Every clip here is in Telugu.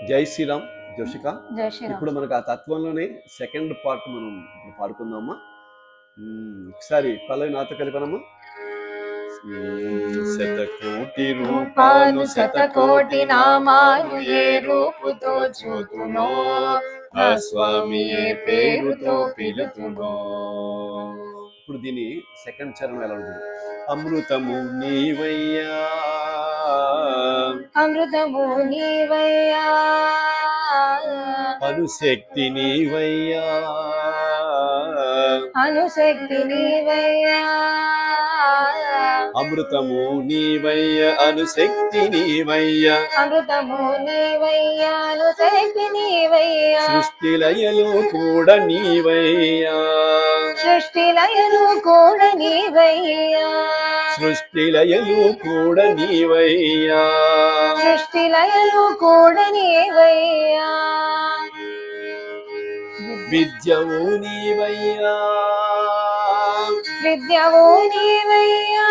జై శ్రీరామ్ జోషిక. జై శ్రీరామ్. ఇప్పుడు మనకు ఆ తత్వంలోనే సెకండ్ పార్ట్ మనం ఇప్పుడు పాడుకుందామా. ఒకసారి పల్లవి నాతో కలిపనమ్మా. శతకోటి రూపాలు శతకోటి నామాలు ఏ రూపుతో చూతునో ఆ స్వామి ఏ పేరుతో పిలుతునో. ఇప్పుడు దీని సెకండ్ చరణం ఎలా ఉంటుంది? అమృతము నీవయ్యా, అమృతము నీవయ్యా, అనుశక్తి నీవయ్యా, అనుశక్తి నీవయ్యా, అమృతము నీవయ్య అనుశక్తి నీవయ్య, అమృతము నీవయ్యా, అనుశక్తి నీవయ్యా, సృష్టి లయలు కూడా నీవయ్యా, సృష్టి లయలు కూడా నీవయ్యా, సృష్టి లయలు కూడా నీవయ్యా, సృష్టి లయలు కూడా నీవయ్యా, విద్యవు నీవయ్యా, విద్యవు నీవయ్యా,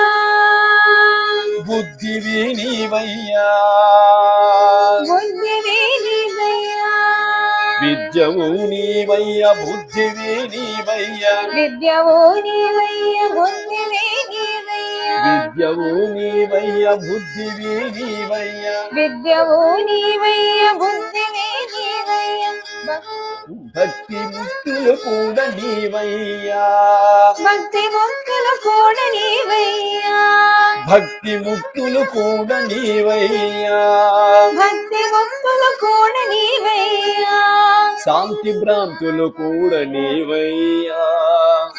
బుద్ధివి నీవయ్యా, బుద్ధివి నీవయ్యా, విద్యవు నీవయ్య బుద్ధివి నీవయ్య, విద్యవు నీవయ్య బుద్ధివి నీవయ్య, విద్యవు నీవయ్య బుద్ధివి నీవయ్య, విద్యవు నీవయ్య బుద్ధివి నీవయ్య, భక్తి ముక్తులు కూడా నీవయ్యా, భక్తి ముక్తులు కూడా నీవయ్యా, భక్తి ముక్తులు కూడా నీవయ్యా, భక్తి ముక్తులు కూడా నీవయ్యా, శాంతి భ్రాంతులు కూడా నీవయ్యా,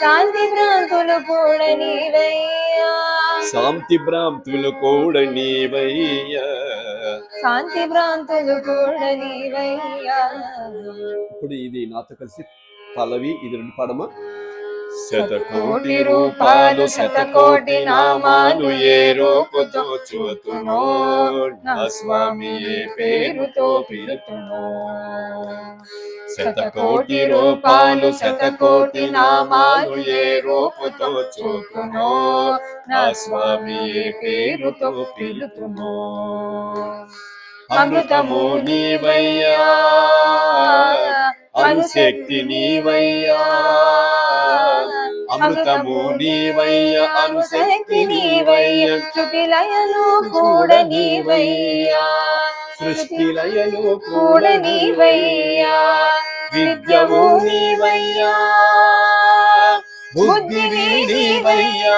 శాంతి భ్రాంతులు కూడా నీవయ్యా, శాంతి భ్రాంతులు కూడా నీవయ్యా, శాంతి భ్రాంతులు కూడా నీవయ్యా. ఇప్పుడు ఇది నాతో కలిసి పల్లవి, ఇది రెండు పాడమా. శతకోటి రూపాలు శతకోటి నామాలు ఏ రూపుతో చూతునో నా స్వామి ఏ పేరుతో పిలుతునో. శతకోటి రూపాలు శతకోటి నామాలు ఏ రూపుతో చూతునో నా స్వామి ఏ పేరుతో పిలుతునో. అమృతము నీవయ్యా, అనుశక్తి నీవయ్యా, అమృతము నీవయ్య అనుశక్తి నీవయ్య, సృష్టి లయలు కూడా నీవయ్యా, సృష్టి లయలు కూడా నీవయ్యా, విద్యవు నీవయ్యా, బుద్ధివి నీవయ్యా,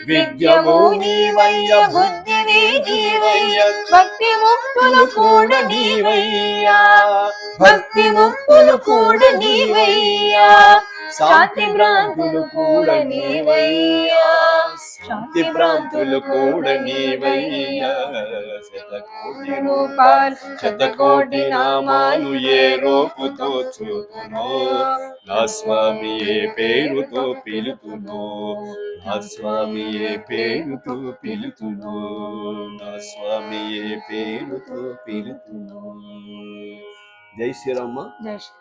విద్యవు నీవయ్య బుద్ధివి నీవయ్య, భక్తి ముక్తులు కూడా నీవయ్యా, భక్తి ముక్తులు కూడా నీవయ్యా, శాంతి భ్రాంతులు కూడా నీవయ్యా, శాంతి భ్రాంతులు కూడా నీవయ్యా. శతకోటి రూపాలు శతకోటి నామాలు ఏ రూపుతో చూతునో నా స్వామి ఏ పేరుతో పిలుతునో, నా స్వామి ఏ పేరుతో పిలుతునో, నా స్వామి ఏ పేరుతో పిలుతునో. జై శ్రీరామ. జై శ్రీ